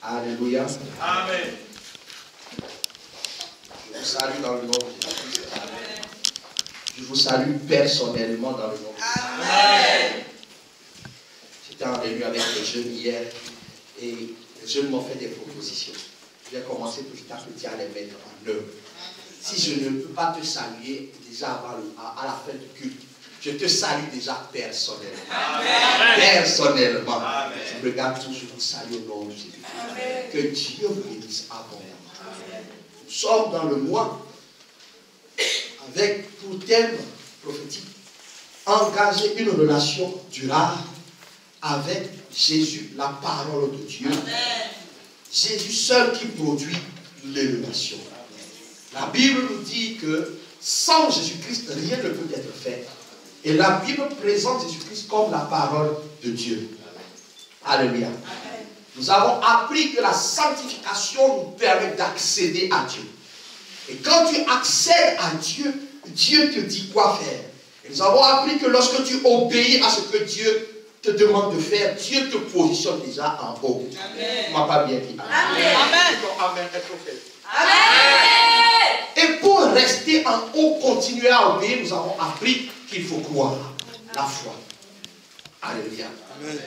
Alléluia. Amen. Je vous salue dans le nom de Jésus. Amen. Je vous salue personnellement dans le nom de Jésus. Amen. J'étais en réunion avec les jeunes hier et les jeunes m'ont fait des propositions. Je vais commencer petit à petit à les mettre en œuvre. Si je ne peux pas te saluer déjà à la fin du culte, je te salue déjà personnellement. Amen. Personnellement. Amen. Je regarde tous, je vous salue au nom de Jésus. Amen. Que Dieu vous bénisse abondamment. Nous sommes dans le mois avec pour thème prophétique engager une relation durable avec Jésus, la parole de Dieu. Amen. Jésus seul qui produit les relations. La Bible nous dit que sans Jésus-Christ, rien ne peut être fait. Et la Bible présente Jésus-Christ comme la parole de Dieu. Alléluia. Nous avons appris que la sanctification nous permet d'accéder à Dieu. Et quand tu accèdes à Dieu, Dieu te dit quoi faire. Et nous avons appris que lorsque tu obéis à ce que Dieu te demande de faire, Dieu te positionne déjà en haut. Amen. Tu ne m'as pas bien dit. Amen. Amen. Amen. Est prophète. Amen. Et pour rester en haut, continuer à obéir, nous avons appris qu'il faut croire. La foi. Alléluia. Amen.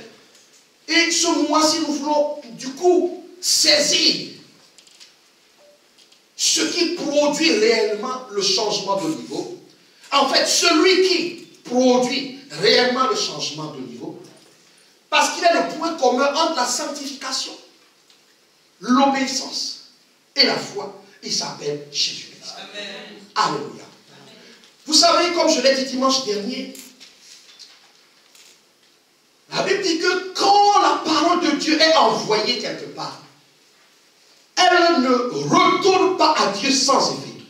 Et ce mois-ci, nous voulons du coup saisir ce qui produit réellement le changement de niveau. En fait, celui qui produit réellement le changement de niveau, parce qu'il est le point commun entre la sanctification, l'obéissance et la foi, il s'appelle Jésus-Christ. Amen. Alléluia. Vous savez, comme je l'ai dit dimanche dernier, la Bible dit que quand la parole de Dieu est envoyée quelque part, elle ne retourne pas à Dieu sans effet.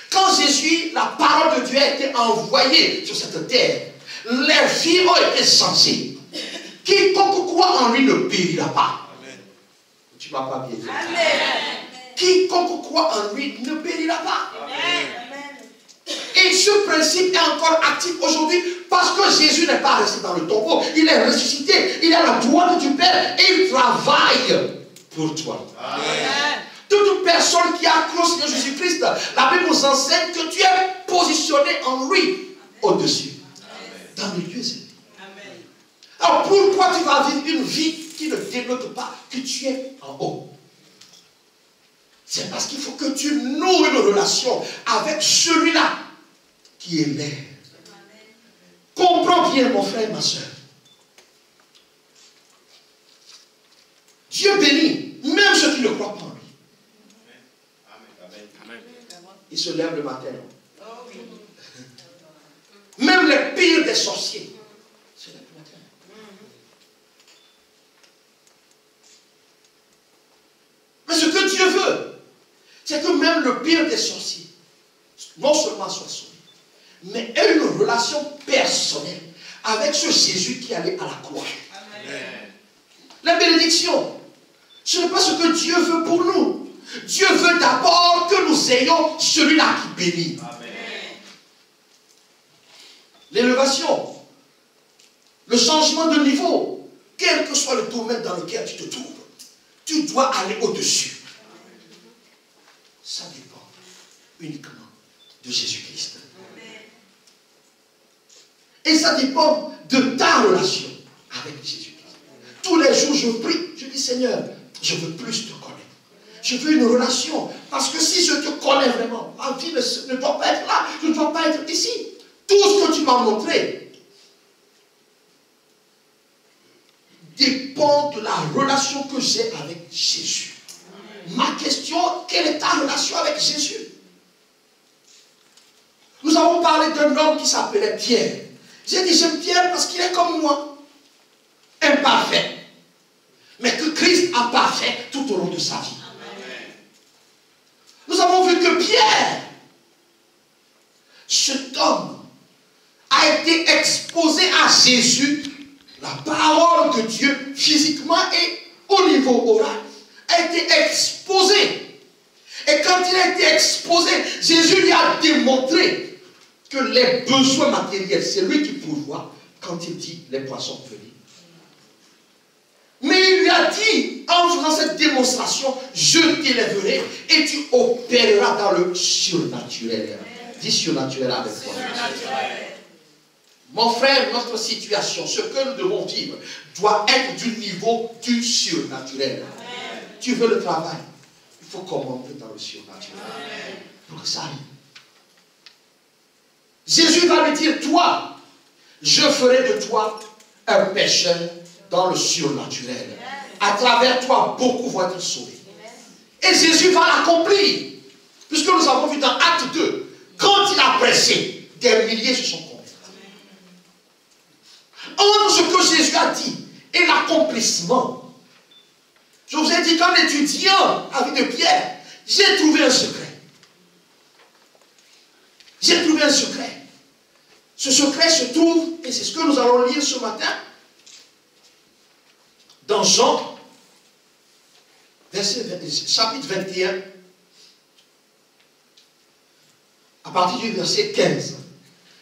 Quand Jésus, la parole de Dieu a été envoyée sur cette terre, les vies ont été changées. Quiconque croit en lui ne périra pas. Amen. Tu ne m'as pas bien dit. Amen. Quiconque croit en lui ne périra pas. Amen. Et ce principe est encore actif aujourd'hui parce que Jésus n'est pas resté dans le tombeau. Il est ressuscité. Il est à la droite du Père et il travaille pour toi. Amen. Toute personne qui a cru au Seigneur Jésus-Christ, la Bible nous enseigne que tu es positionné en lui au-dessus, dans les lieux élevés. Amen. Alors pourquoi tu vas vivre une vie qui ne dénote pas que tu es en haut? C'est parce qu'il faut que tu noues une relation avec celui-là qui est mère. Comprends bien, mon frère et ma soeur. Dieu bénit même ceux qui ne croient pas en lui. Amen. Ils se lèvent le matin. Oh oui. Même les pires des sorciers se lèvent le matin. Mais ce que Dieu veut, c'est que même le pire des sorciers, non seulement soit sauvé, mais ait une relation personnelle avec ce Jésus qui allait à la croix. Amen. La bénédiction, ce n'est pas ce que Dieu veut pour nous. Dieu veut d'abord que nous ayons celui-là qui bénit. Amen. L'élévation, le changement de niveau, quel que soit le domaine dans lequel tu te trouves, tu dois aller au-dessus. Ça dépend uniquement de Jésus-Christ. Et ça dépend de ta relation avec Jésus-Christ. Tous les jours, je prie, je dis Seigneur, je veux plus te connaître. Je veux une relation. Parce que si je te connais vraiment, ma vie ne doit pas être là, je ne dois pas être ici. Tout ce que tu m'as montré dépend de la relation que j'ai avec Jésus. Ma question, quelle est ta relation avec Jésus? Nous avons parlé d'un homme qui s'appelait Pierre. J'ai dit j'aime Pierre parce qu'il est comme moi. Imparfait. Mais que Christ a parfait tout au long de sa vie. Amen. Nous avons vu que Pierre, cet homme, a été exposé à Jésus, la parole de Dieu, physiquement et au niveau oral, a été exposé. Et quand il a été exposé, Jésus lui a démontré que les besoins matériels, c'est lui qui pourvoit quand il dit les poissons venus. Mais il lui a dit, en faisant cette démonstration, je t'élèverai et tu opéreras dans le surnaturel. Dis surnaturel avec moi. Mon frère, notre situation, ce que nous devons vivre, doit être du niveau du surnaturel. Tu veux le travail, il faut commencer dans le surnaturel. Pour que ça arrive. Jésus va lui dire, toi, je ferai de toi un pécheur dans le surnaturel. À travers toi, beaucoup vont être sauvés. Et Jésus va l'accomplir. Puisque nous avons vu dans Acte 2, quand il a prêché, des milliers se sont convertis. Entre ce que Jésus a dit et l'accomplissement, je vous ai dit qu'en étudiant la vie de Pierre, j'ai trouvé un secret. J'ai trouvé un secret. Ce secret se trouve, et c'est ce que nous allons lire ce matin, dans Jean, chapitre 21, à partir du verset 15.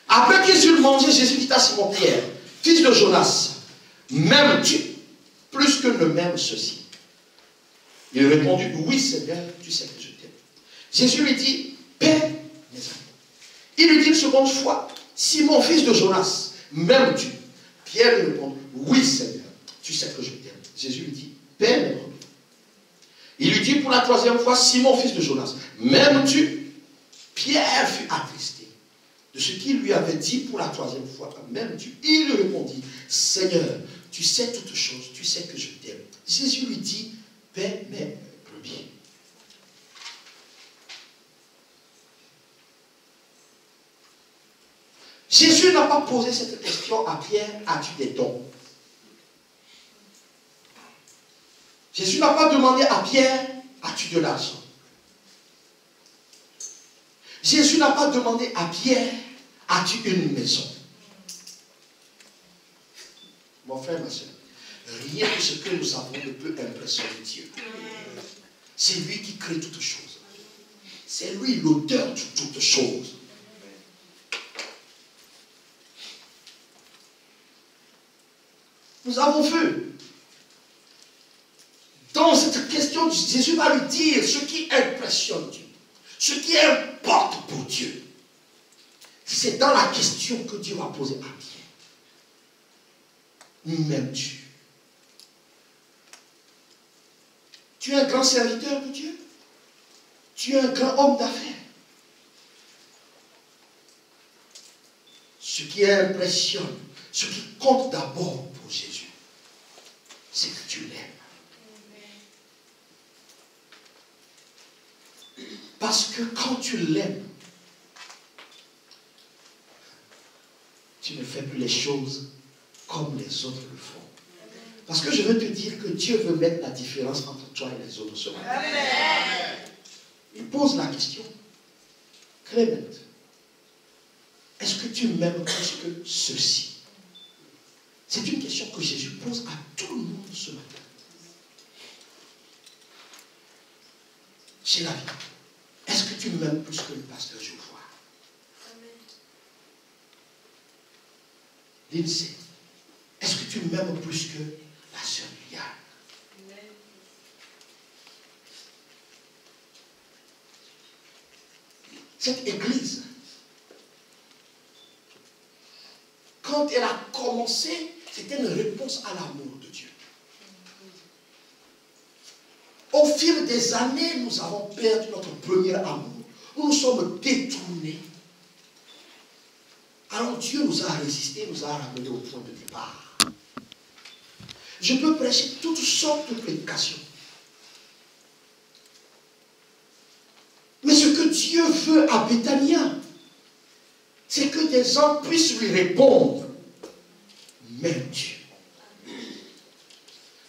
Après qu'ils eurent mangé, Jésus dit à Simon-Pierre, fils de Jonas, m'aimes-tu plus que ne m'aime ceci? Il répondit, oui Seigneur, tu sais que je t'aime. Jésus lui dit, paie mes amis. Il lui dit une seconde fois, Simon, fils de Jonas, m'aimes-tu? Pierre lui répond, oui Seigneur, tu sais que je t'aime. Jésus lui dit, paie mes brebis. Il lui dit pour la troisième fois, Simon, fils de Jonas, m'aimes-tu? Pierre fut attristé de ce qu'il lui avait dit pour la troisième fois, m'aimes-tu? Il lui répondit, Seigneur, tu sais toutes choses, tu sais que je t'aime. Jésus lui dit, paie mes brebis. Jésus n'a pas posé cette question à Pierre, as-tu des dons? Jésus n'a pas demandé à Pierre, as-tu de l'argent? Jésus n'a pas demandé à Pierre, as-tu une maison? Mon frère, ma soeur, rien de ce que nous avons ne peut impressionner Dieu. C'est lui qui crée toutes choses. C'est lui l'auteur de toutes choses. Nous avons vu, dans cette question, Jésus va lui dire ce qui impressionne Dieu, ce qui importe pour Dieu. C'est dans la question que Dieu va poser à Pierre. M'aimes-tu? Tu es un grand serviteur de Dieu? Tu es un grand homme d'affaires? Ce qui impressionne, ce qui compte d'abord pour Jésus, c'est que tu l'aimes. Parce que quand tu l'aimes, tu ne fais plus les choses comme les autres le font. Parce que je veux te dire que Dieu veut mettre la différence entre toi et les autres ce matin. Il pose la question, Clément, est-ce que tu m'aimes plus que ceci? C'est une question que Jésus pose à tout le monde ce matin. C'est la vie. Est-ce que tu m'aimes plus que le pasteur Geoffroy? Lindsay, est-ce que tu m'aimes plus que la sœur Liliane? Cette église, quand elle a commencé, c'était une réponse à l'amour de Dieu. Au fil des années, nous avons perdu notre premier amour. Nous nous sommes détournés. Alors Dieu nous a résisté, nous a ramenés au point de départ. Je peux prêcher toutes sortes de prédications. Mais ce que Dieu veut à Béthania, c'est que des hommes puissent lui répondre. Même Dieu.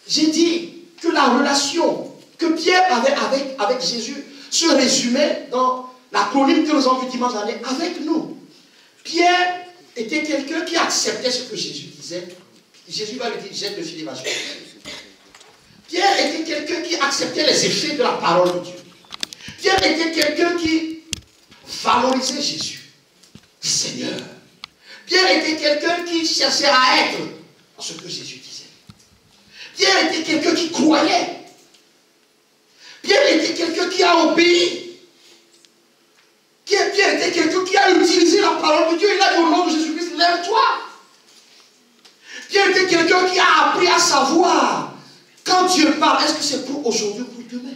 J'ai dit que la relation que Pierre avait avec Jésus se résumait dans la chronique que nous avons vue dimanche dernier avec nous. Pierre était quelqu'un qui acceptait ce que Jésus disait. Jésus va lui dire, jette le filet, va sur Pierre était quelqu'un qui acceptait les effets de la parole de Dieu. Pierre était quelqu'un qui valorisait Jésus, Seigneur. Pierre était quelqu'un qui cherchait à être ce que Jésus disait. Pierre était quelqu'un qui croyait a obéi. Pierre était quelqu'un qui a utilisé la parole de Dieu. Il a dit au nom de Jésus-Christ, lève-toi. Pierre était quelqu'un qui a appris à savoir. Quand Dieu parle, est-ce que c'est pour aujourd'hui ou pour demain?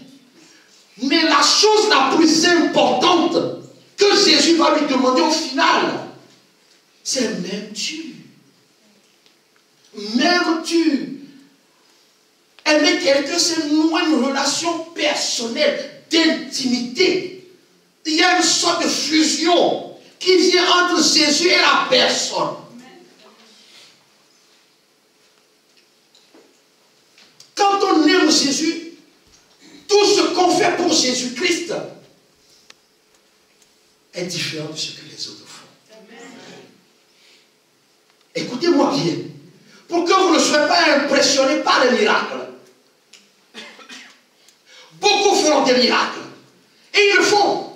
Mais la chose la plus importante que Jésus va lui demander au final, c'est m'aimes-tu? M'aimes-tu? Aimer quelqu'un, c'est nouer une relation personnelle, d'intimité. Il y a une sorte de fusion qui vient entre Jésus et la personne. Quand on aime Jésus, tout ce qu'on fait pour Jésus-Christ est différent de ce que les autres font. Écoutez-moi bien. Pour que vous ne soyez pas impressionnés par les miracles. Beaucoup feront des miracles. Et ils le font.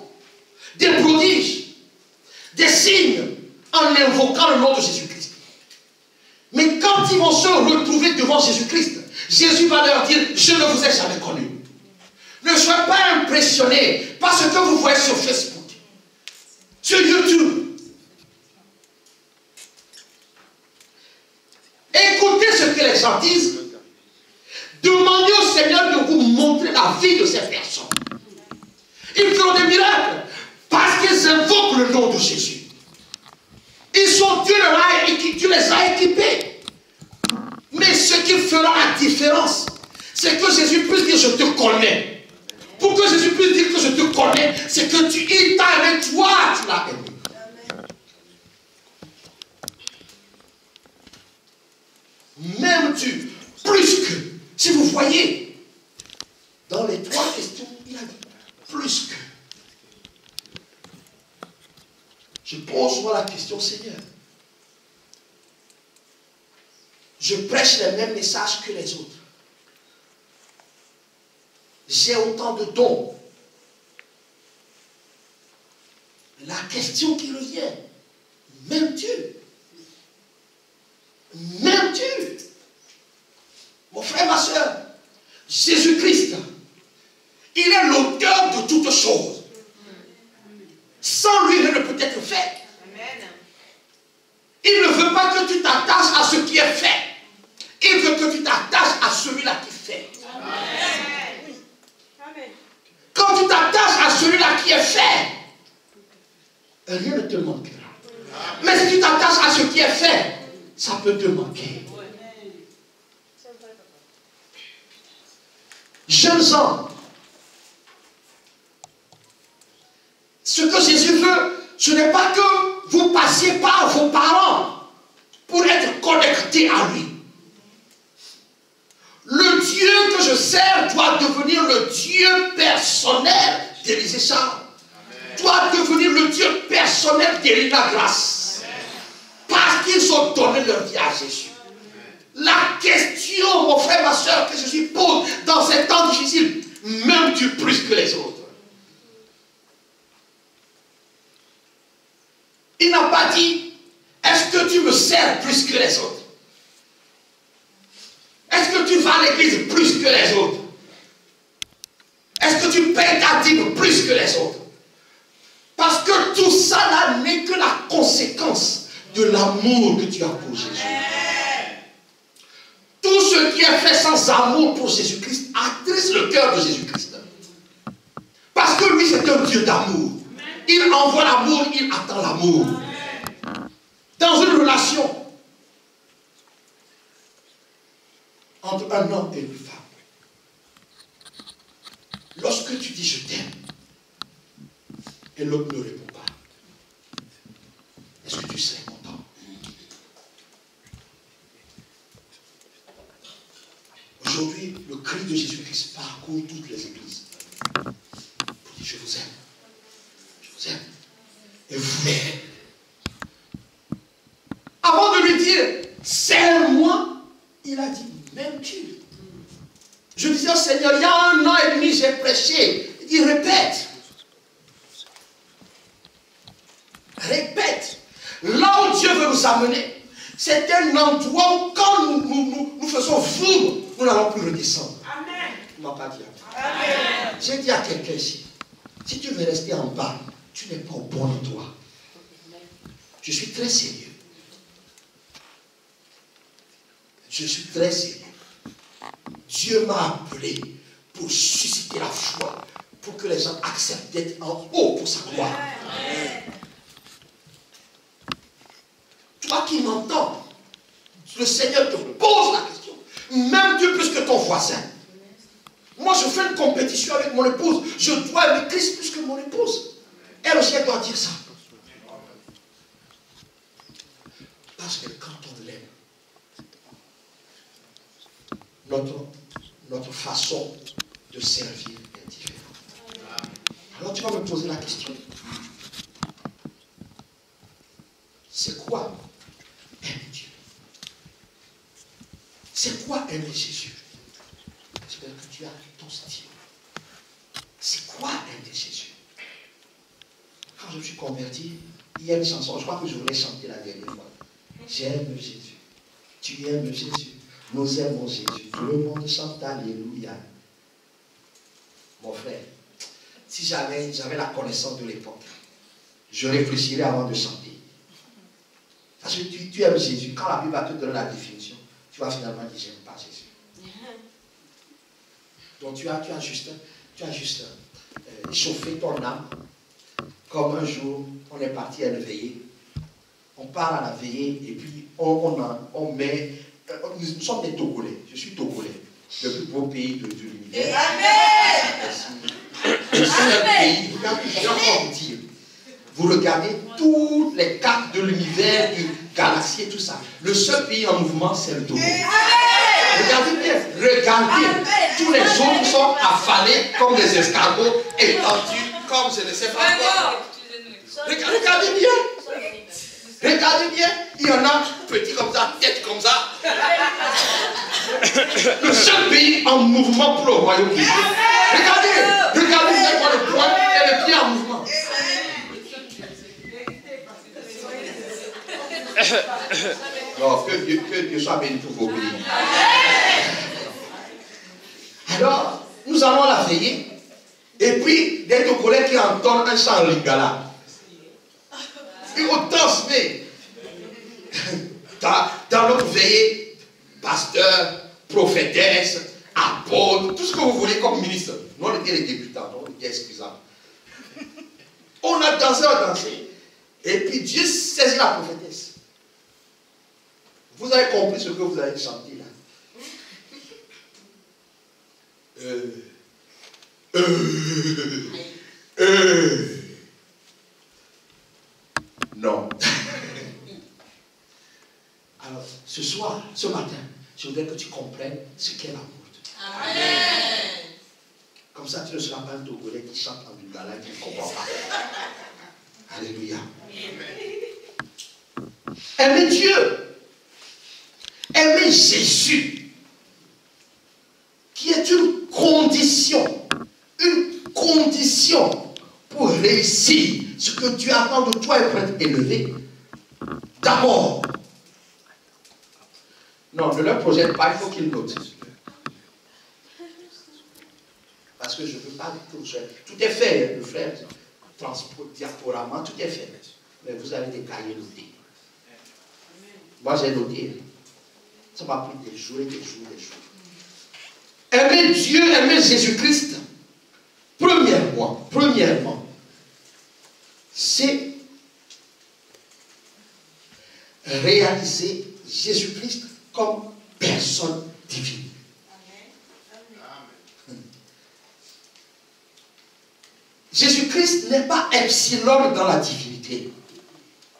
Des prodiges. Des signes. En invoquant le nom de Jésus-Christ. Mais quand ils vont se retrouver devant Jésus-Christ, Jésus va leur dire, je ne vous ai jamais connu. Ne soyez pas impressionnés par ce que vous voyez sur Facebook, sur YouTube. Écoutez ce que les gens disent. Demandez au Seigneur de vous montrer la vie de ces personnes. Ils feront des miracles parce qu'ils invoquent le nom de Jésus. Ils sont, Dieu les a équipés. Mais ce qui fera la différence, c'est que Jésus puisse dire je te connais. Pour que Jésus puisse dire que je te connais, c'est que il t'a aimé, toi tu l'as aimé. M'aimes-tu plus que? Si vous voyez, dans les 3 questions, il a dit plus que. Je pose moi la question, Seigneur. Je prêche les mêmes messages que les autres. J'ai autant de dons. La question qui revient, m'aimes-tu? M'aimes-tu? Mon frère, ma soeur, Jésus-Christ, il est l'auteur de toutes choses. Sans lui, rien ne peut être fait. Il ne veut pas que tu t'attaches à ce qui est fait. Il veut que tu t'attaches à celui-là qui fait. Amen. Quand tu t'attaches à celui-là qui est fait, rien ne te manquera. Mais si tu t'attaches à ce qui est fait, ça peut te manquer. Jeunes gens, ce que Jésus veut, ce n'est pas que vous passiez par vos parents pour être connectés à lui. Le Dieu que je sers doit devenir le Dieu personnel d'Élisée Charles. Doit devenir le Dieu personnel d'Élina Grâce. Parce qu'ils ont donné leur vie à Jésus. La question, mon frère, ma soeur, que Jésus pose dans ces temps difficiles, m'aimes-tu plus que les autres? Il n'a pas dit, est-ce que tu me sers plus que les autres? Est-ce que tu vas à l'église plus que les autres? Est-ce que tu payes ta dîme plus que les autres? Parce que tout ça là n'est que la conséquence de l'amour que tu as pour Jésus. Tout ce qui est fait sans amour pour Jésus-Christ attriste le cœur de Jésus-Christ. Parce que lui, c'est un Dieu d'amour. Il envoie l'amour, il attend l'amour. Dans une relation entre un homme et une femme, lorsque tu dis je t'aime et l'autre ne répond pas, est-ce que tu serais content? Aujourd'hui, le cri de Jésus-Christ parcourt toutes les églises pour dire je vous aime. Je vous aime. Et vous m'aimez. Avant de lui dire, serre-moi, il a dit, m'aimes-tu? Je disais au Seigneur, il y a 1 an et demi, j'ai prêché. Il dit, répète. Répète. Là où Dieu veut nous amener, c'est un endroit où quand nous faisons vous, nous n'allons plus redescendre. Amen. Il ne m'a pas dit. Amen. J'ai dit à quelqu'un ici, si tu veux rester en bas, tu n'es pas au bon endroit. Je suis très sérieux. Je suis très sérieux. Dieu m'a appelé pour susciter la foi, pour que les gens acceptent d'être en haut pour sa gloire. Toi qui m'entends, le Seigneur te pose la question. Même Dieu plus que ton voisin. Moi, je fais une compétition avec mon épouse. Je dois aimer Christ plus que mon épouse. Elle aussi, elle doit dire ça. Parce que quand on l'aime, notre façon de servir est différente. Alors tu vas me poser la question. C'est quoi aimer Dieu? C'est quoi aimer Jésus? J'espère que tu as ton style. C'est quoi aimer Jésus? Quand je me suis converti, il y a une chanson, je crois que je voulais chanter la dernière fois. J'aime Jésus. Tu aimes Jésus. Nous aimons Jésus. Tout le monde chante Alléluia. Mon frère, si j'avais la connaissance de l'époque, je réfléchirais avant de chanter. Parce que tu aimes Jésus. Quand la Bible va te donner la définition, tu vas finalement dire j'aime pas Jésus. Donc tu as juste chauffé ton âme. Comme un jour, on est parti à une veillée. On part à la veillée et puis on met. Nous sommes des Togolais. Je suis Togolais. Le plus beau pays de l'univers. Le seul pays. Vous regardez toutes les cartes de l'univers, des galaxies et tout ça. Le seul pays en mouvement, c'est le Togo. Regardez bien. Regardez. Tous les autres sont affalés comme des escargots et tendus comme je ne sais pas quoi. Regardez bien. Regardez bien, il y en a petit comme ça, tête comme ça. Le seul pays en mouvement pour le royaume de Dieu. Regardez bien quoi le point et le pied en mouvement. Non, que Dieu soit béni pour vos pays. Alors, nous allons la veiller. Et puis, des Togolais qui entendent un chant lingala. Et on danse, mais dans notre veillée, pasteur, prophétesse, apôtre, tout ce que vous voulez comme ministre. Nous, on était les débutants, on était excusables. On a dansé. Et puis Dieu saisit la prophétesse. Vous avez compris ce que vous avez chanté là. Non. Alors, ce matin, je voudrais que tu comprennes ce qu'est l'amour. Amen. Comme ça, tu ne seras pas un Togolais qui chante en lingala et qui ne comprend pas. Alléluia. Aimer Dieu, aimer Jésus, qui est une condition pour réussir ce que Dieu attend de toi et pour être élevé. D'abord, non, ne leur projette pas, il faut qu'ils notent. Parce que je ne veux pas que vous soyez. Tout est fait, le frère, transport, diaporama, tout est fait. Mais vous avez des cahiers notés. Moi, j'ai noté. Ça m'a pris des jours et des jours et des jours. Aimer Dieu, aimer Jésus-Christ. Premièrement, c'est réaliser Jésus-Christ comme personne divine. Jésus-Christ n'est pas epsilon dans la divinité.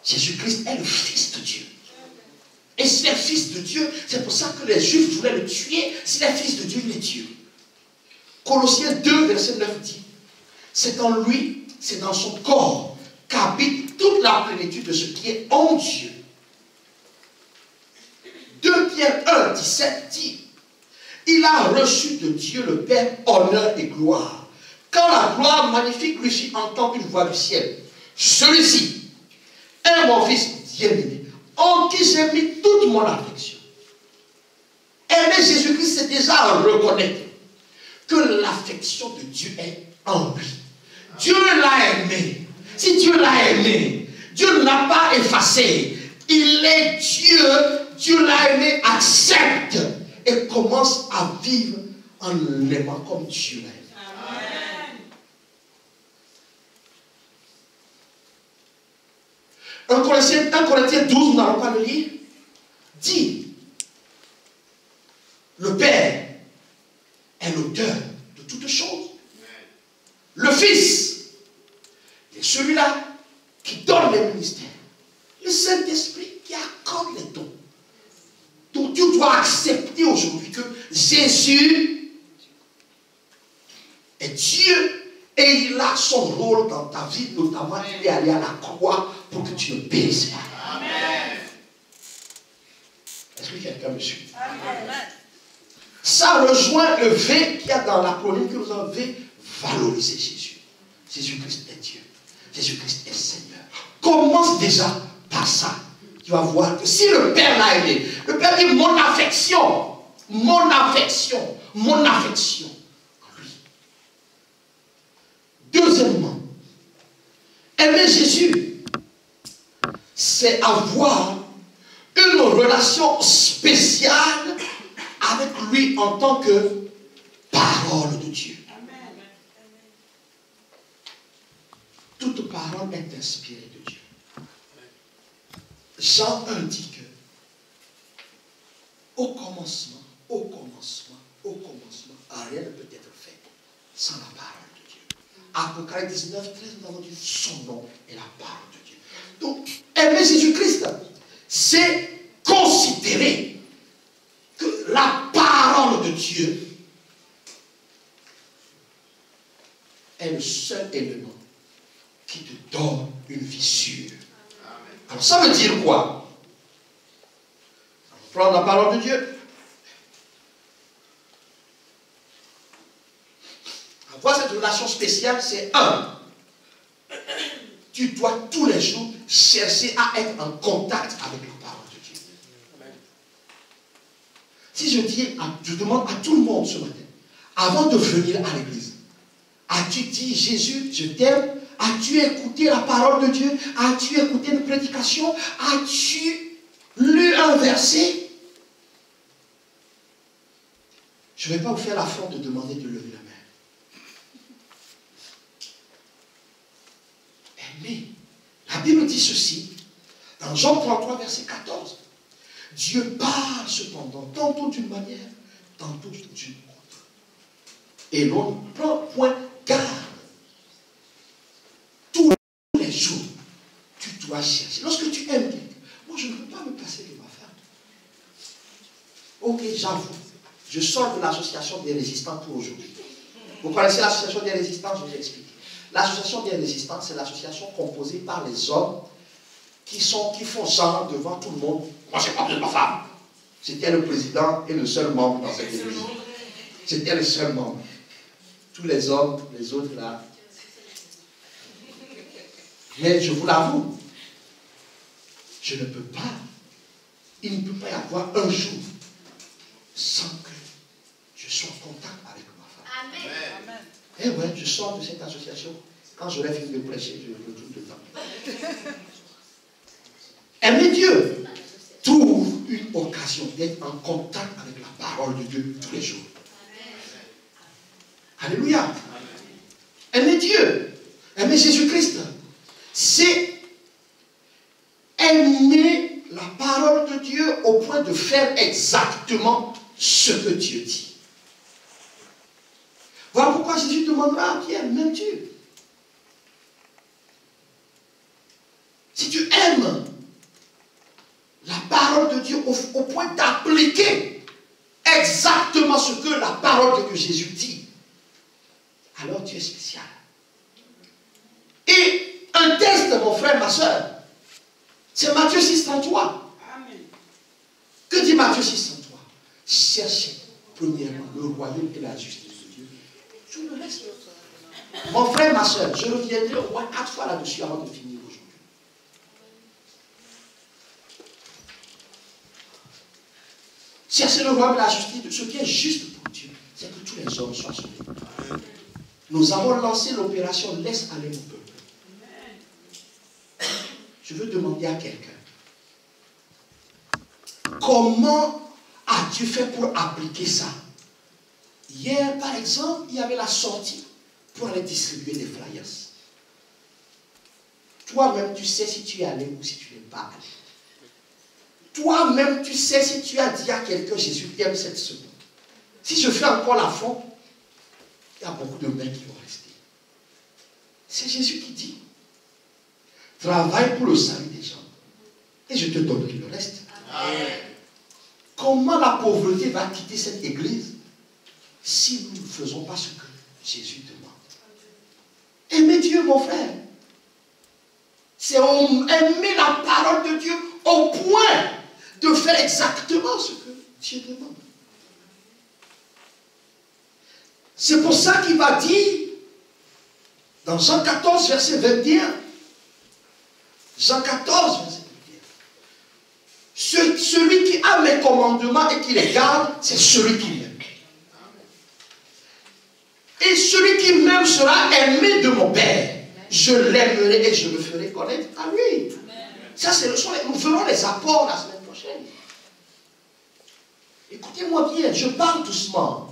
Jésus-Christ est le Fils de Dieu. Et s'il est Fils de Dieu, c'est pour ça que les Juifs voulaient le tuer. S'il est Fils de Dieu, il est Dieu. Colossiens 2, verset 9 dit, c'est en lui, c'est dans son corps qu'habite toute la plénitude de ce qui est en Dieu. 2 Pierre 1, 17 dit, il a reçu de Dieu le Père honneur et gloire. Quand la gloire magnifique lui fit entendre une voix du ciel, celui-ci est mon fils bien-aimé, en qui j'ai mis toute mon affection. Aimer Jésus-Christ, c'est déjà reconnaître que l'affection de Dieu est en lui. Dieu l'a aimé. Si Dieu l'a aimé, Dieu ne l'a pas effacé. Il est Dieu. Dieu l'a aimé, accepte et commence à vivre en l'aimant comme Dieu l'a aimé. Amen. 1 Corinthiens 12, nous n'allons pas le lire, dit, le Père est l'auteur de toutes choses. Le Fils est celui-là qui donne les ministères. Le Saint-Esprit qui accorde les dons. Donc tu dois accepter aujourd'hui que Jésus est Dieu et il a son rôle dans ta vie, notamment il est allé à la croix pour que tu ne périsses pas. Amen. Est-ce que quelqu'un me suit? Amen. Ça rejoint le V qu'il y a dans l'acronyme que nous avons valoriser Jésus. Jésus-Christ est Dieu. Jésus-Christ est Seigneur. Commence déjà par ça. Tu vas voir que si le Père l'a aimé, le Père dit mon affection en lui. Deuxièmement, aimer Jésus, c'est avoir une relation spéciale avec lui en tant que parole de Dieu. Amen. Toute parole est inspirée de Dieu. Jean 1 dit que au commencement, rien ne peut être fait sans la parole de Dieu. Apocalypse 19, 13, nous avons dit son nom est la parole de Dieu. Donc, aimer Jésus-Christ, c'est considérer que la parole de Dieu est le seul élément qui te donne une vie sûre. Alors ça veut dire quoi? On va prendre la parole de Dieu. Avoir cette relation spéciale, c'est tu dois tous les jours chercher à être en contact avec la parole de Dieu. Si je demande à tout le monde ce matin, avant de venir à l'église, as-tu dit Jésus, je t'aime? As-tu écouté la parole de Dieu? As-tu écouté une prédication? As-tu lu un verset? Je ne vais pas vous faire l'affront de demander de lever la main. Mais la Bible dit ceci, dans Jean 33, verset 14. Dieu parle cependant, tantôt d'une manière, tantôt d'une autre. Et l'on ne prend point garde. Tous les jours, tu dois chercher. Lorsque tu aimes quelqu'un, moi je ne peux pas me passer de ma femme. Ok, j'avoue, je sors de l'association des résistants pour aujourd'hui. Vous connaissez l'association des résistants? Je vous explique. L'association des résistants, c'est l'association composée par les hommes qui font genre devant tout le monde. Moi, je n'ai pas besoin de ma femme. C'était le président et le seul membre dans cette église. C'était le seul membre. Tous les hommes, les autres là. Mais je vous l'avoue, je ne peux pas. Il ne peut pas y avoir un jour sans que je sois en contact avec ma femme. Amen. Eh ouais, je sors de cette association. Quand j'aurai fini de prêcher, je le tout le temps. Aimer Dieu trouve une occasion d'être en contact avec la parole de Dieu tous les jours. Amen. Alléluia. Aimer Dieu, aimer Jésus-Christ, c'est aimer la parole de Dieu au point de faire exactement ce que Dieu dit. Voilà pourquoi Jésus demandera à Pierre, m'aimes-tu? Si tu aimes la parole de Dieu au point d'appliquer exactement ce que la parole de Jésus dit, alors tu es spécial. Et un test, mon frère, ma soeur, c'est Matthieu 6,33. Que dit Matthieu 6,33? Cherchez premièrement le royaume et la justice de Dieu. Tout le reste. Mon frère, ma soeur, je reviendrai au moins 4 fois là-dessus avant de finir aujourd'hui. Cherchez le royaume et la justice de ce qui est juste pour Dieu. C'est que tout tous les hommes soient sauvés. Nous avons lancé l'opération Laisse aller mon peuple. Je veux demander à quelqu'un, comment as-tu fait pour appliquer ça? Hier, par exemple, il y avait la sortie pour aller distribuer des flyers. Toi-même, tu sais si tu es allé ou si tu n'es pas allé. Toi-même, tu sais si tu as dit à quelqu'un, Jésus t'aime cette semaine. Si je fais encore l'affront, il y a beaucoup de mains qui vont rester. C'est Jésus qui dit, travaille pour le salut des gens et je te donnerai le reste. Amen. Comment la pauvreté va quitter cette église si nous ne faisons pas ce que Jésus demande? Aimer Dieu, mon frère. C'est aimer la parole de Dieu au point de faire exactement ce que Dieu demande. C'est pour ça qu'il va dire dans Jean 14, verset 21. Jean 14, verset 21. Celui qui a mes commandements et qui les garde, c'est celui qui m'aime. Et celui qui m'aime sera aimé de mon Père. Je l'aimerai et je me ferai connaître à lui. Ça, c'est le soir. Nous ferons les apports la semaine prochaine. Écoutez-moi bien, je parle doucement.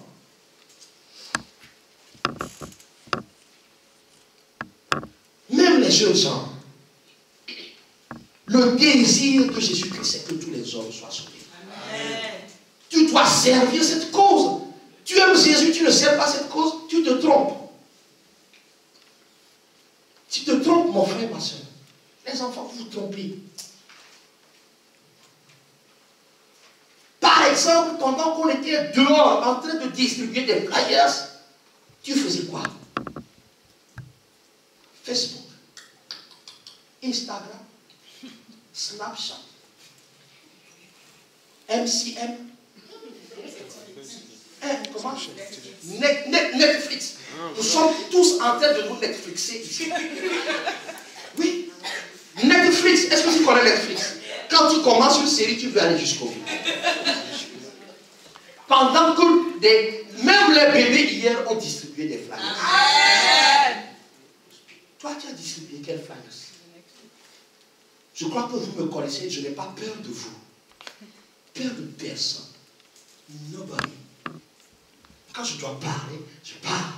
Même les jeunes gens, le désir de Jésus-Christ, c'est que tous les hommes soient sauvés. Amen. Tu dois servir cette cause. Tu aimes Jésus, tu ne sers pas cette cause, tu te trompes. Tu te trompes, mon frère, ma soeur. Les enfants, vous vous trompez. Par exemple, pendant qu'on était dehors en train de distribuer des flyers, tu faisais quoi? Facebook, Instagram, Snapchat, MCM, comment? Netflix. Nous sommes tous en train de nous Netflixer ici. Oui. Netflix, est-ce que tu connais Netflix? Quand tu commences une série, tu veux aller jusqu'au bout. Pendant que même les bébés hier ont distribué des flyers. Toi, tu as distribué quel flyers? Je crois que vous me connaissez, je n'ai pas peur de vous. Peur de personne. Nobody. Quand je dois parler, je parle.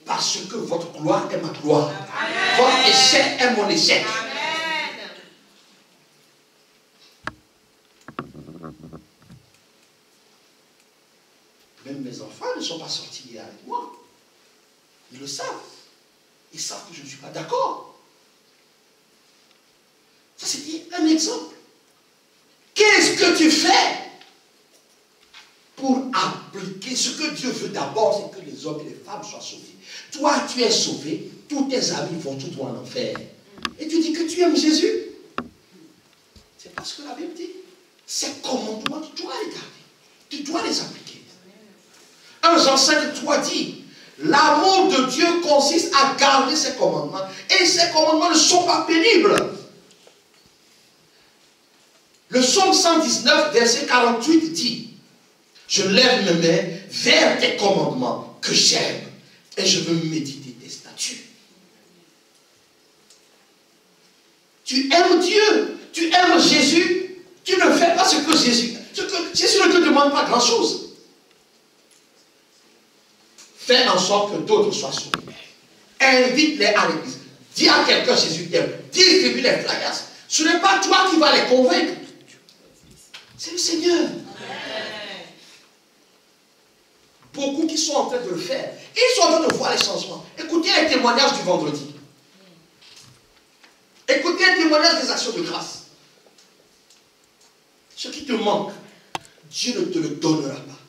Parce que votre gloire est ma gloire. Amen. Votre échec est mon échec. Amen. Même mes enfants ne sont pas sortis hier avec moi. Ils le savent. Ils savent que je ne suis pas d'accord. Ça, c'est un exemple. Qu'est-ce que tu fais pour appliquer ce que Dieu veut d'abord, c'est que les hommes et les femmes soient sauvés. Toi, tu es sauvé, tous tes amis vont tout droit en enfer. Et tu dis que tu aimes Jésus. C'est parce que la Bible dit, ces commandements, tu dois les garder. Tu dois les appliquer. 1 Jean 5:3 dit, l'amour de Dieu consiste à garder ses commandements. Et ses commandements ne sont pas pénibles. Le psaume 119, verset 48 dit, je lève mes mains vers tes commandements que j'aime et je veux méditer tes statuts. Tu aimes Dieu, tu aimes Jésus, tu ne fais pas ce que Jésus ne te demande pas grand-chose. Fais en sorte que d'autres soient sauvés. Invite-les à l'église. Dis à quelqu'un Jésus t'aime. Distribue les flyers. Ce n'est pas toi qui vas les convaincre. C'est le Seigneur. Beaucoup qui sont en train de le faire. Ils sont en train de voir les changements. Écoutez les témoignages du vendredi. Écoutez les témoignages des actions de grâce. Ce qui te manque, Dieu ne te le donnera pas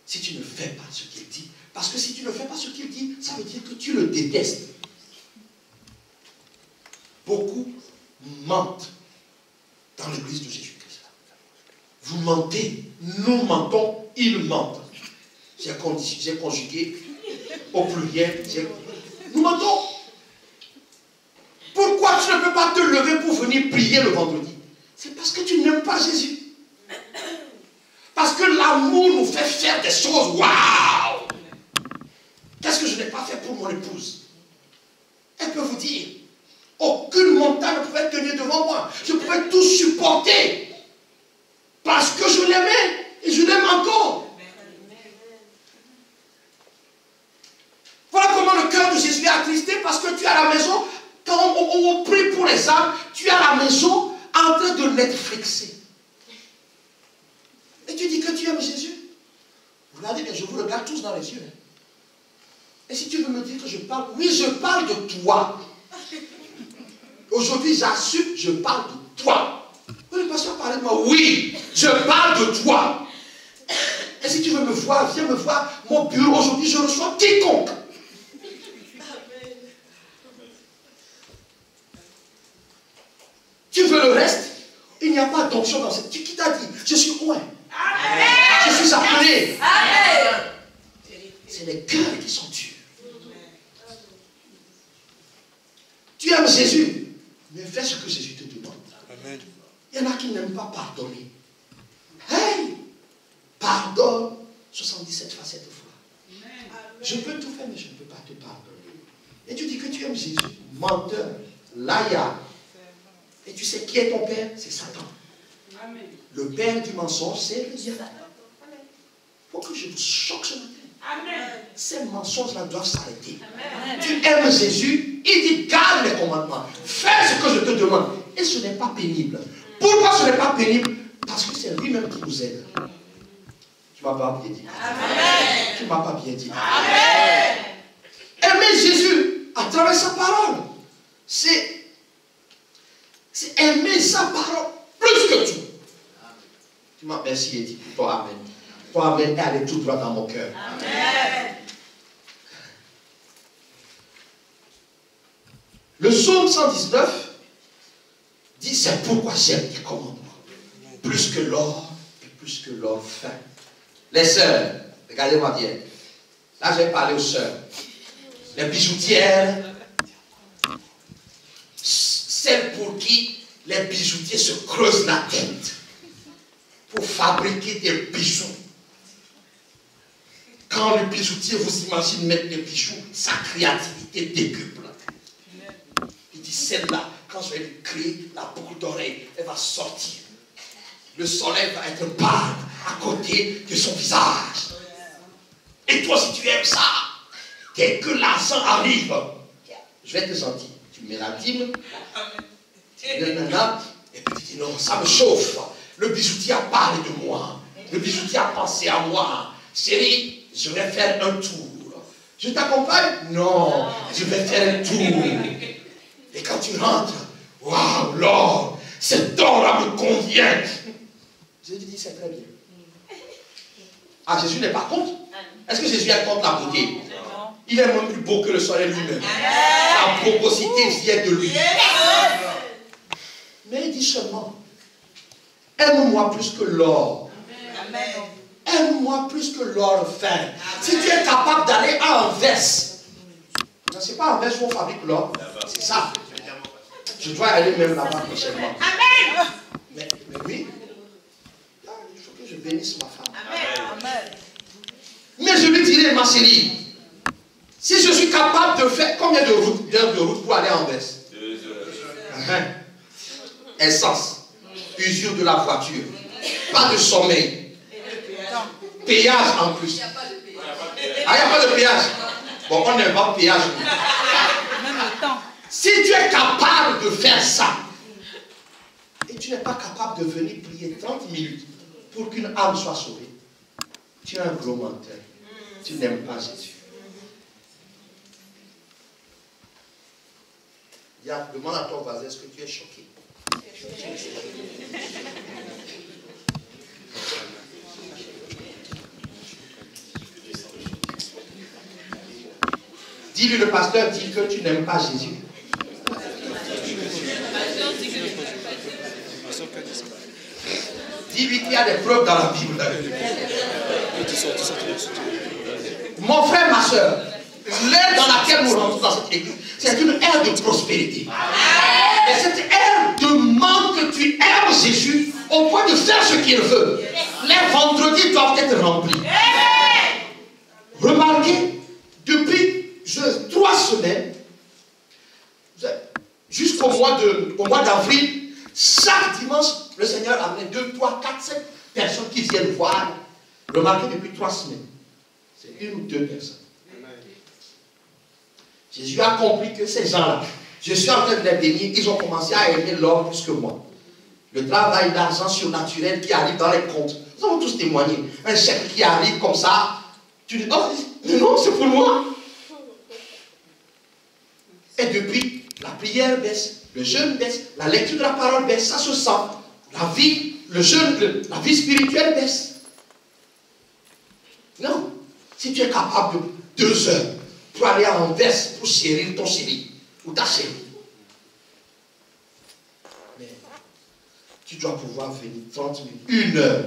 si tu ne fais pas ce qu'il dit. Parce que si tu ne fais pas ce qu'il dit, ça veut dire que tu le détestes. Beaucoup mentent dans l'église de Jésus-Christ. Vous mentez, nous mentons, ils mentent. J'ai conjugué au pluriel. Nous mentons. Pourquoi tu ne peux pas te lever pour venir prier le vendredi? C'est parce que tu n'aimes pas Jésus. Parce que l'amour nous fait faire des choses. Waouh! attristé parce que tu es à la maison, quand on prie pour les âmes, tu es à la maison en train de Netflixer. Et tu dis que tu aimes Jésus. Regardez bien, je vous regarde tous dans les yeux. Et si tu veux me dire que je parle, oui, je parle de toi. Aujourd'hui, j'assume, je parle de toi. Oui, le pasteur parlait de moi. Oui, je parle de toi. Et si tu veux me voir, viens me voir. Mon bureau, aujourd'hui, je reçois quiconque. Tu veux le reste? Il n'y a pas d'onction dans cette... Qui t'a dit? Je suis loin. Je suis appelé. C'est les cœurs qui sont durs. Tu aimes Jésus, mais fais ce que Jésus te demande. Amen. Il y en a qui n'aiment pas pardonner. Hey! Pardonne 77 facettes de fois. Amen. Je peux tout faire, mais je ne peux pas te pardonner. Et tu dis que tu aimes Jésus. Menteur, liar. Et tu sais qui est ton père? C'est Satan. Amen. Le père du mensonge, c'est le diable. Il faut que je vous choque ce matin. Amen. Ces mensonges-là doivent s'arrêter. Tu aimes Jésus, il dit garde les commandements. Fais ce que je te demande. Et ce n'est pas pénible. Pourquoi ce n'est pas pénible? Parce que c'est lui-même qui nous aide. Tu ne m'as pas bien dit. Amen. Tu ne m'as pas bien dit. Amen. Aimer Jésus à travers sa parole, c'est aimer sa parole plus que tout. Tu m'as merci et dit pour toi amen. Toi amen et aller tout droit dans mon cœur. Amen. Le psaume 119 dit c'est pourquoi j'aime tes commandements plus que l'or et plus que l'or fin. Les sœurs, regardez-moi bien. Là je vais parler aux sœurs. Les bijoutières, celles pour qui les bijoutiers se creusent la tête pour fabriquer des bijoux. Quand le bijoutier vous imagine mettre des bijoux, sa créativité décuple. Il dit celle-là, quand je vais lui créer la boucle d'oreille, elle va sortir. Le soleil va être pâle à côté de son visage. Et toi, si tu aimes ça, dès que l'argent arrive, je vais te sentir. Tu mets la dîme, et puis tu dis non, ça me chauffe. Le bijoutier a parlé de moi. Le bijoutier a pensé à moi. Chérie, je vais faire un tour. Je t'accompagne? Non, je vais faire un tour. Et quand tu rentres, waouh, l'or, cet or-là me convient. Jésus dit, c'est très bien. Ah, Jésus n'est pas contre? Est-ce que Jésus est contre la beauté? Il est même plus beau que le soleil lui-même. La bobosité vient de lui. Mais il dit seulement, aime-moi plus que l'or. Aime-moi plus que l'or fin. Si tu es capable d'aller à Anvers, ce n'est pas Anvers où on fabrique l'or, c'est ça. Je dois aller même là-bas prochainement. Amen. Mais oui, il faut que je bénisse ma femme. Amen. Mais je lui dirai, ma chérie, si je suis capable de faire combien d'heures de route pour aller à Anvers? 2 heures. Essence, usure de la voiture, pas de sommeil, péage en plus. Ah, il n'y a pas de péage. Bon, on n'aime pas péage. Même le temps. Si tu es capable de faire ça, et tu n'es pas capable de venir prier 30 minutes pour qu'une âme soit sauvée, tu es un gros menteur. Tu n'aimes pas Jésus. Demande à ton voisin, est-ce que tu es choqué? Dis-lui, le pasteur dit que tu n'aimes pas Jésus. Dis-lui qu'il y a des preuves dans la Bible. Mon frère, ma soeur, l'ère dans laquelle nous rentrons dans cette église, c'est une ère de prospérité. Et cette ère demande que tu aimes Jésus au point de faire ce qu'il veut. Les vendredis doivent être remplis. Remarquez, depuis 3 semaines, jusqu'au mois d'avril, chaque dimanche, le Seigneur a amené 2, 3, 4, 5 personnes qui viennent voir. Remarquez, depuis 3 semaines, c'est 1 ou 2 personnes. Jésus a compris que ces gens-là, je suis en train de les bénir, ils ont commencé à aimer l'or plus que moi. Le travail d'argent surnaturel qui arrive dans les comptes. Nous avons tous témoigné. Un chèque qui arrive comme ça, tu dis, oh, non, c'est pour moi. Et depuis, la prière baisse, le jeûne baisse, la lecture de la parole baisse, ça se sent. La vie, le jeûne, la vie spirituelle baisse. Non. Si tu es capable de 2 heures pour aller à Anvers pour chérir ton chéri ou ta chérie, mais tu dois pouvoir venir 30 minutes, 1 heure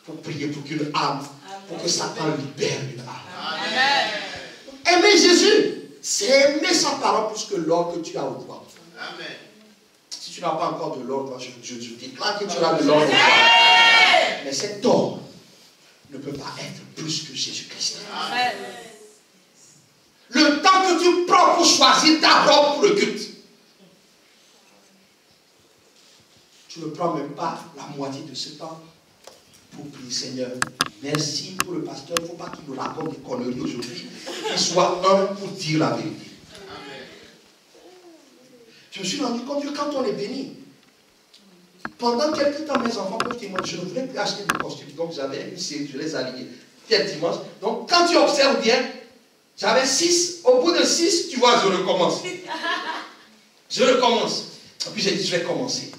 pour prier pour qu'une âme, pour que Satan libère une âme. Amen. Aimer Jésus, c'est aimer sa parole plus que l'or que tu as au doigt. Amen. Si tu n'as pas encore de l'or, je déclare que tu auras de l'or au doigt. Mais cet or ne peut pas être plus que Jésus-Christ. Le temps que tu prends pour choisir ta robe pour le culte, tu ne prends même pas la moitié de ce temps pour prier. Seigneur, merci pour le pasteur. Il ne faut pas qu'il nous raconte des conneries aujourd'hui. Qu'il soit un pour dire la vérité. Je me suis rendu compte que quand on est béni, pendant quelques temps, mes enfants peuvent témoigner. Je ne voulais plus acheter de costumes. Donc j'avais une série, je les alignais. Quel dimanche. Donc quand tu observes bien, j'avais 6. Au bout de 6, tu vois, je recommence. Je recommence. Et puis j'ai dit, je vais commencer.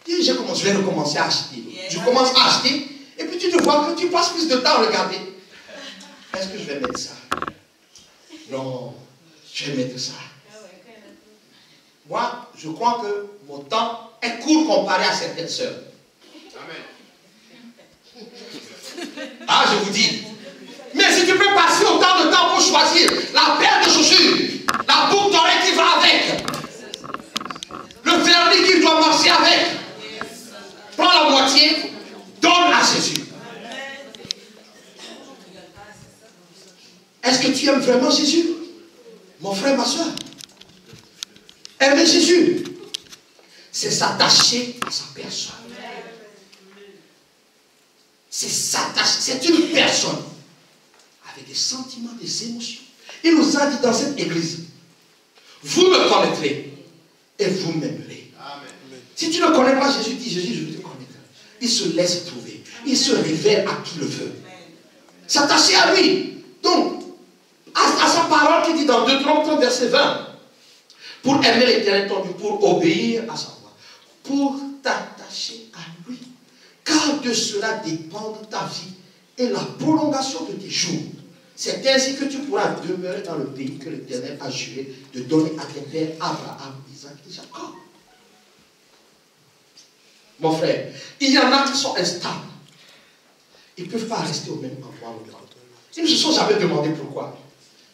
Et je vais recommencer à acheter. Je commence à acheter. Et puis tu te vois que tu passes plus de temps à regarder. Est-ce que je vais mettre ça? Non, je vais mettre ça. Moi, je crois que mon temps est court comparé à certaines sœurs. Amen. Ah, je vous dis. Mais si tu peux passer autant de temps pour choisir la paire de chaussures, la boucle d'oreille qui va avec, le vernis qui doit marcher avec, prends la moitié, donne à Jésus. Est-ce que tu aimes vraiment Jésus? Mon frère, ma soeur. Aimer Jésus, c'est s'attacher à sa personne. C'est s'attacher, c'est une personne avec des sentiments, des émotions. Il nous a dit dans cette église, vous me connaîtrez et vous m'aimerez. Si tu ne connais pas Jésus, dis Jésus, je te connaîtrai. Il se laisse trouver. Il se révèle à qui le veut. S'attacher à lui. Donc, à sa parole qui dit dans Deutéronome verset 20, pour aimer l'Éternel ton Dieu, pour obéir à sa voix, pour t'attacher à lui. Car de cela dépend ta vie et la prolongation de tes jours. C'est ainsi que tu pourras demeurer dans le pays que l'Éternel a juré de donner à tes pères Abraham, Isaac et Jacob. Mon frère, il y en a qui sont instables. Ils ne peuvent pas rester au même endroit longtemps. Ils ne se sont jamais demandé pourquoi.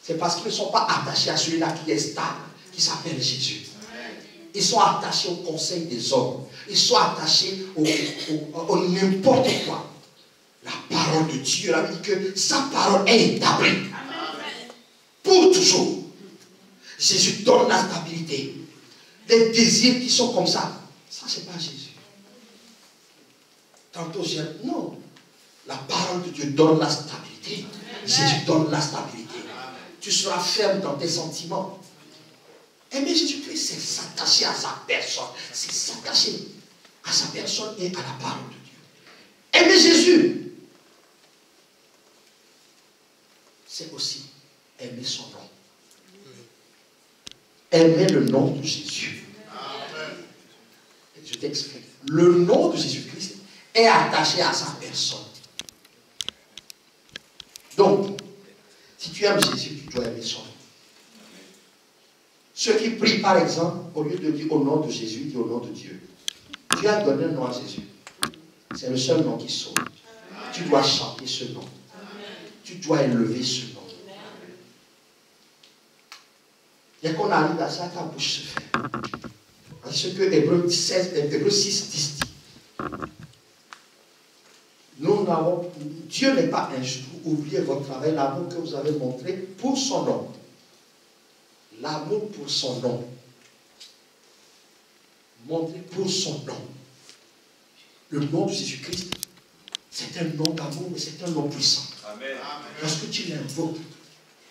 C'est parce qu'ils ne sont pas attachés à celui-là qui est stable, qui s'appelle Jésus. Ils sont attachés au conseil des hommes. Ils sont attachés au n'importe quoi. La parole de Dieu a dit que sa parole est établie. Pour toujours. Jésus donne la stabilité. Les désirs qui sont comme ça, ça c'est pas Jésus. Tantôt j'aime. Non. La parole de Dieu donne la stabilité. Jésus donne la stabilité. Tu seras ferme dans tes sentiments. Aimer Jésus-Christ, c'est s'attacher à sa personne. C'est s'attacher à sa personne et à la parole de Dieu. Aimer Jésus, c'est aussi aimer son nom. Aimer le nom de Jésus. Je t'explique. Le nom de Jésus-Christ est attaché à sa personne. Donc, si tu aimes Jésus, tu dois aimer son nom. Ceux qui prient, par exemple, au lieu de dire au nom de Jésus, disent au nom de Dieu. Dieu a donné un nom à Jésus. C'est le seul nom qui sauve. Tu dois chanter ce nom. Tu dois élever ce nom. Dès qu'on arrive à ça, ta bouche se fait. Ce que Hébreux 6, 10 dit. Dieu n'est pas injuste. Oubliez votre travail, l'amour que vous avez montré pour son nom. L'amour pour son nom. Montré pour son nom. Le nom de Jésus-Christ, c'est un nom d'amour, mais c'est un nom puissant. Amen. Lorsque tu l'invoques,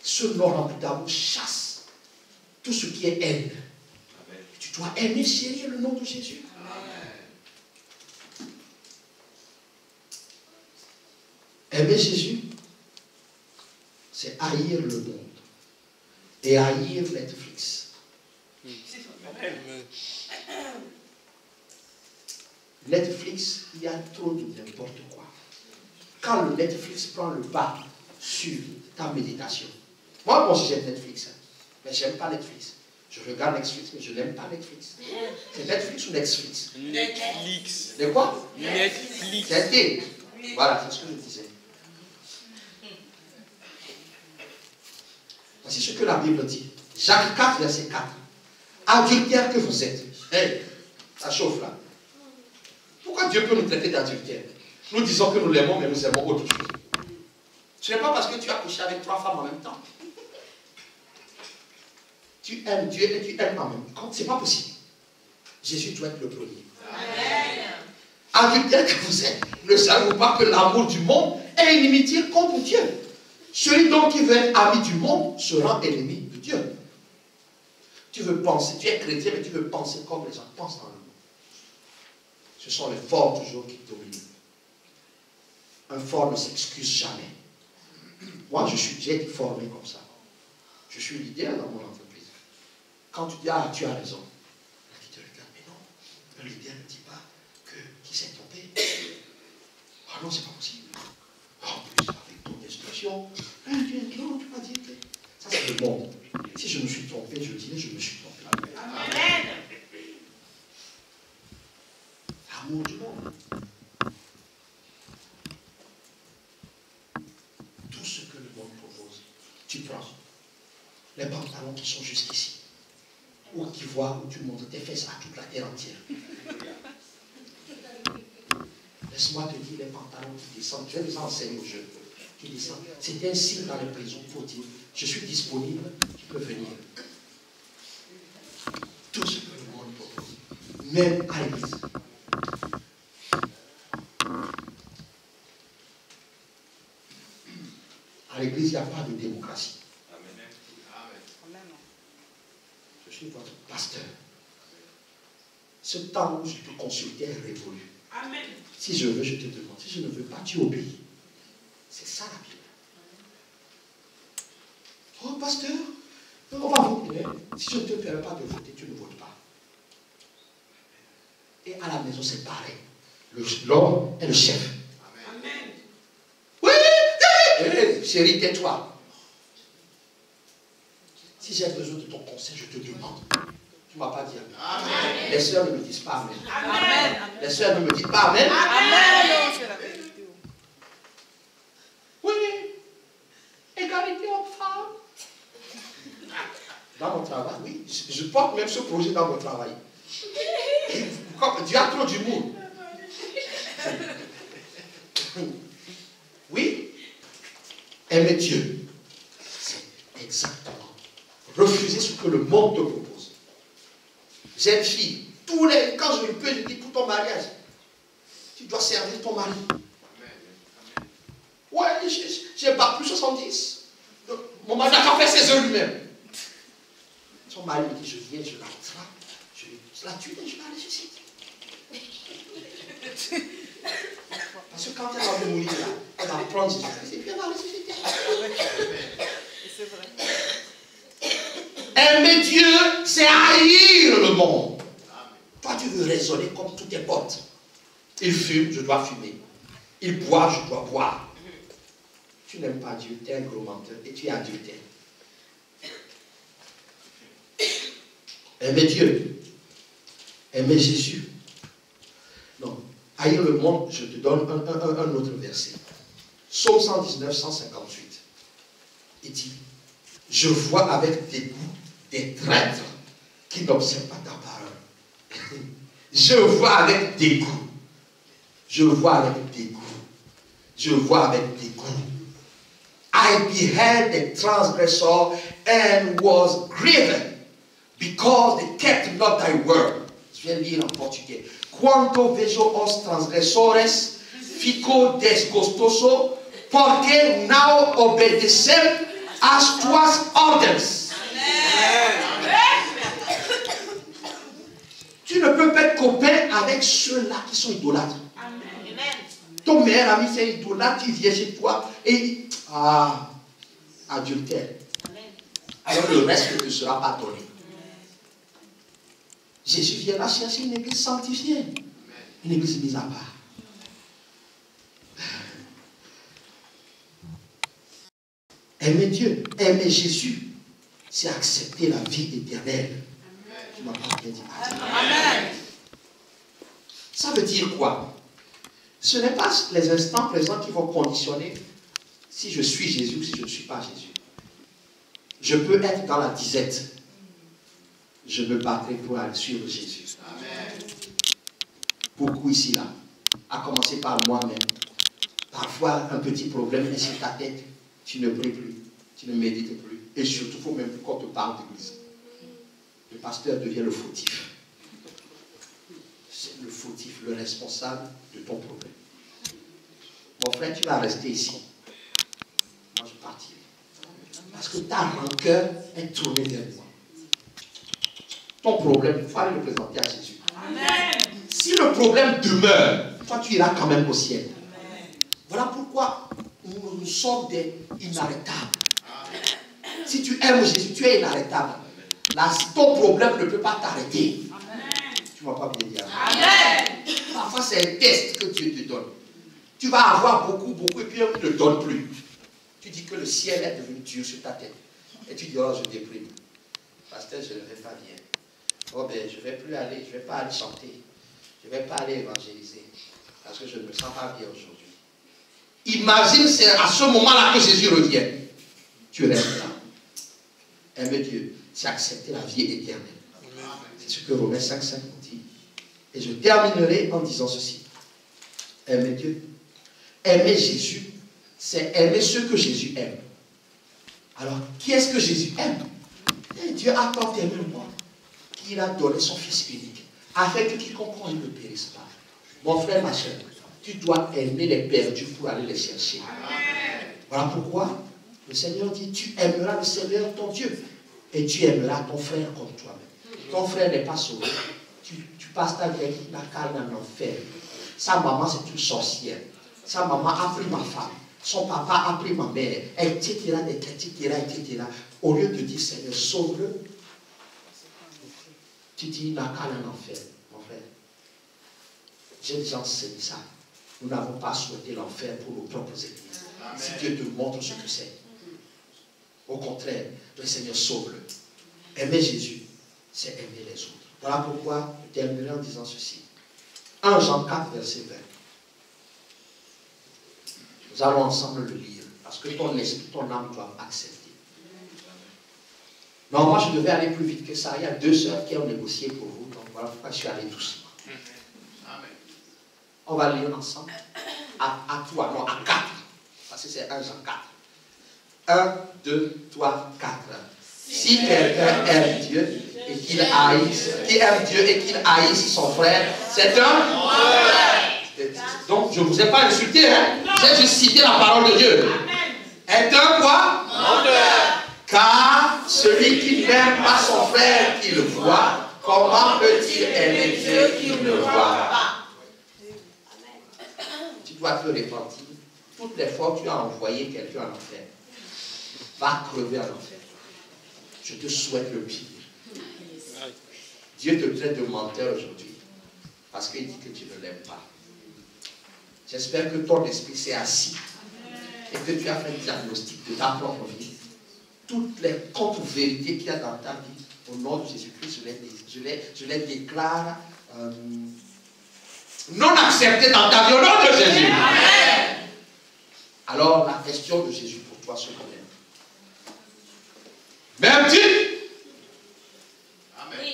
ce nom rempli d'amour chasse tout ce qui est haine. Tu dois aimer, chérir le nom de Jésus. Aimer Jésus, c'est haïr le monde et haïr Netflix. Netflix, il y a trop de n'importe quoi. Quand le Netflix prend le pas sur ta méditation, moi, bon, j'aime Netflix, hein, mais je n'aime pas Netflix. Je regarde Netflix, mais je n'aime pas Netflix. C'est Netflix ou Netflix? Netflix. De quoi? Netflix. C'est un T. Voilà, c'est ce que je disais. Voici ce que la Bible dit. Jacques 4, verset 4. Adultère que vous êtes. Hey, ça chauffe là. Pourquoi Dieu peut nous traiter d'adultère? Nous disons que nous l'aimons, mais nous aimons autre chose. Ce n'est pas parce que tu as couché avec 3 femmes en même temps. Tu aimes Dieu et tu aimes en même temps. Ce n'est pas possible. Jésus doit être le premier. Adultère que vous êtes, ne savez-vous pas que l'amour du monde est inimitié contre Dieu? Celui donc qui veut être ami du monde se rend ennemi de Dieu. Tu veux penser, tu es chrétien, mais tu veux penser comme les gens pensent dans le monde. Ce sont les forts toujours qui dominent. Un fort ne s'excuse jamais. Moi, j'ai été formé comme ça. Je suis leader dans mon entreprise. Quand tu dis, ah, tu as raison, tu te regardes, mais non, le leader ne dit pas qu'il s'est trompé. Ah non, c'est pas possible. En plus, avec ton expression, non, tu m'as dit que ça c'est le monde. Si je me suis trompé, je dirais, je me suis trompé. Amen. L'amour du monde. Tout ce que le monde propose, tu prends. Les pantalons qui sont jusqu'ici. Ou qui voient, où tu montres tes fesses à toute la terre entière. Laisse-moi te dire, les pantalons qui descendent, je vais les enseigner aux jeunes. Qui descendent. C'est un signe dans les prisons pour dire, je suis disponible, tu peux venir. Tout ce que le monde propose. Même à l'église. À l'église, il n'y a pas de démocratie. Je suis votre pasteur. Ce temps où je te consultais est révolu. Amen. Si je veux, je te demande. Si je ne veux pas, tu obéis. C'est ça la Bible. Oh, pasteur, on va voter. Si je ne te permets pas de voter, tu ne votes pas. Et à la maison, c'est pareil. L'homme est le chef. Amen. Oui, chérie, tais-toi. Si j'ai besoin de ton conseil, je te demande. Tu ne m'as pas dit amen. Amen. Les sœurs ne me disent pas amen. Amen. Les sœurs ne me disent pas amen. Amen. Oui. Égalité homme-femme. Dans mon travail, oui. Je porte même ce projet dans mon travail. Dieu a trop d'humour. Oui. Aimer Dieu. C'est exactement. Refuser ce que le monde te propose. Jeune fille, quand je le peux, je dis pour ton mariage, tu dois servir ton mari. Ouais, j'ai bac plus 70. Mon mari n'a qu'à faire ses œuvres lui-même. Son mari me dit, je viens, je la trappe, je la tue et je la ressuscite. Parce que quand elle va mourir là, elle va prendre Jésus-Christ et puis elle va ressusciter. C'est vrai. Aimer Dieu, c'est haïr le monde. Toi, tu veux raisonner comme tous tes potes. Il fume, je dois fumer. Il boit, je dois boire. Tu n'aimes pas Dieu, tu es un gros menteur et tu es adultère. Aimer Dieu, aimer Jésus. Non, haïr le monde, je te donne un autre verset. Psaume 119, 158. Il dit, je vois avec dégoût des traîtres qui n'observent pas ta parole. Je vois avec dégoût. Je vois avec dégoût. Je vois avec dégoût. I beheld the transgressor and was grieved because they kept not thy word. Je viens lire en portugais. Quanto vejo os transgressores, fico desgostoso, porque não obedecem às tuas ordens. Amen. Tu ne peux pas être copain avec ceux-là qui sont idolâtres. Ton meilleur ami, c'est idolâtre, il vient chez toi et adultère. Alors le reste ne te sera pas donné. Jésus vient là chercher une église sanctifiée, une église mise à part. Aimer Dieu, aimer Jésus, c'est accepter la vie éternelle. Tu m'as pas bien dit. Amen. Ça veut dire quoi? Ce n'est pas les instants présents qui vont conditionner si je suis Jésus ou si je ne suis pas Jésus. Je peux être dans la disette. Je me battrai pour aller suivre Jésus. Amen. Beaucoup ici, là, à commencer par moi-même. Parfois, un petit problème est sur ta tête. Tu ne pries plus, tu ne médites plus. Et surtout, il ne faut même plus qu'on te parle d'église. Le pasteur devient le fautif. C'est le fautif, le responsable de ton problème. Mon frère, tu vas rester ici. Moi, je partirai. Parce que ta rancœur est tournée vers moi. Ton problème, il faut aller le présenter à Jésus. Amen. Si le problème demeure, toi, tu iras quand même au ciel. Amen. Voilà pourquoi nous sommes des inarrêtables. Amen. Si tu aimes Jésus, tu es inarrêtable. Là, ton problème ne peut pas t'arrêter. Tu ne vas pas bien dire. Amen. Parfois, c'est un test que Dieu te donne. Tu vas avoir beaucoup, et puis il ne te donne plus. Tu dis que le ciel est devenu dur sur ta tête. Et tu dis, oh, je déprime. Pasteur, je ne vais pas bien. Oh, ben, je ne vais plus aller, je ne vais pas aller chanter. Je ne vais pas aller évangéliser. Parce que je ne me sens pas bien aujourd'hui. Imagine, c'est à ce moment-là que Jésus revient. Tu restes là. Aimer Dieu, c'est accepter la vie éternelle. C'est ce que Romains 5,5 dit. Et je terminerai en disant ceci. Aimer Dieu. Aimer Jésus, c'est aimer ceux que Jésus aime. Alors, qui est-ce que Jésus aime? Et Dieu a tant aimé le monde qu'il a donné son Fils unique, afin que quiconque croit ne périsse pas. Mon frère, ma soeur, tu dois aimer les perdus pour aller les chercher. Amen. Voilà pourquoi le Seigneur dit, tu aimeras le Seigneur ton Dieu, et tu aimeras ton frère comme toi-même. Ton frère n'est pas sauvé. Tu passes ta vie avec la caille en enfer. Sa maman, c'est une sorcière. Sa maman a pris ma femme. Son papa a pris ma mère, etc., etc. Au lieu de dire, Seigneur, sauve-le, tu dis, n'a qu'à en enfer, mon frère. J'ai déjà enseigné ça. Nous n'avons pas souhaité l'enfer pour nos propres églises. Amen. Si Dieu te montre ce que c'est. Au contraire, le Seigneur sauve-le. Aimer Jésus, c'est aimer les autres. Voilà pourquoi je terminerai en disant ceci. 1 Jean 4, verset 20. Nous allons ensemble le lire, parce que ton esprit, ton âme doivent accepter. Non, moi je devais aller plus vite que ça. Il y a 2 sœurs qui ont négocié pour vous, donc voilà pourquoi je suis allé doucement. On va lire ensemble. À 3, non, à 4. Parce que c'est 1 Jean 4. 1, 2, 3, 4. Si quelqu'un aime Dieu et qu'il haïsse, son frère, c'est un mauvais. Donc, je ne vous ai pas insulté, hein? J'ai juste cité la parole de Dieu. Est un quoi? Menteur. Car celui qui n'aime pas son frère qu'il voit, comment peut-il aimer Dieu qu'il ne voit pas? Tu dois te repentir. Toutes les fois que tu as envoyé quelqu'un en enfer, va crever en enfer. Je te souhaite le pire. Dieu te traite de menteur aujourd'hui parce qu'il dit que tu ne l'aimes pas. J'espère que ton esprit s'est assis et que tu as fait un diagnostic de ta propre vie. Toutes les contre-vérités qu'il y a dans ta vie, au nom de Jésus-Christ, je les déclare non acceptées dans ta vie, au nom de Jésus. Amen. Alors, la question de Jésus pour toi, c'est combien? M'aimes-tu? Amen. Oui.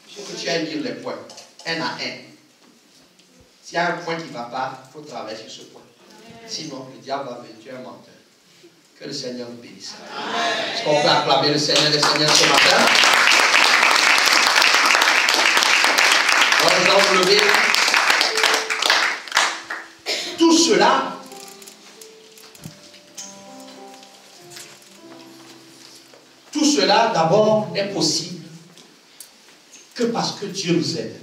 Il faut que tu ailles lire les points, un à un. S'il y a un point qui ne va pas, il faut travailler sur ce point. Amen. Sinon, le diable va venir, tu es un menteur. Que le Seigneur nous bénisse. Est-ce qu'on peut acclamer le Seigneur ce matin? Alors, nous allons lever. Tout cela, d'abord, n'est possible que parce que Dieu nous aide.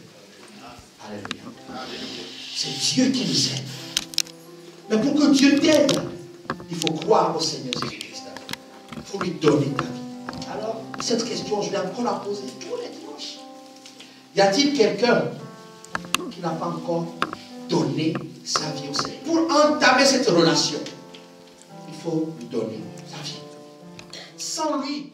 Alléluia. C'est Dieu qui nous aide. Mais pour que Dieu t'aide, il faut croire au Seigneur Jésus-Christ. Il faut lui donner ta vie. Alors, cette question, je vais encore la poser tous les dimanches. Y a-t-il quelqu'un qui n'a pas encore donné sa vie au Seigneur? Pour entamer cette relation, il faut lui donner sa vie. Sans lui,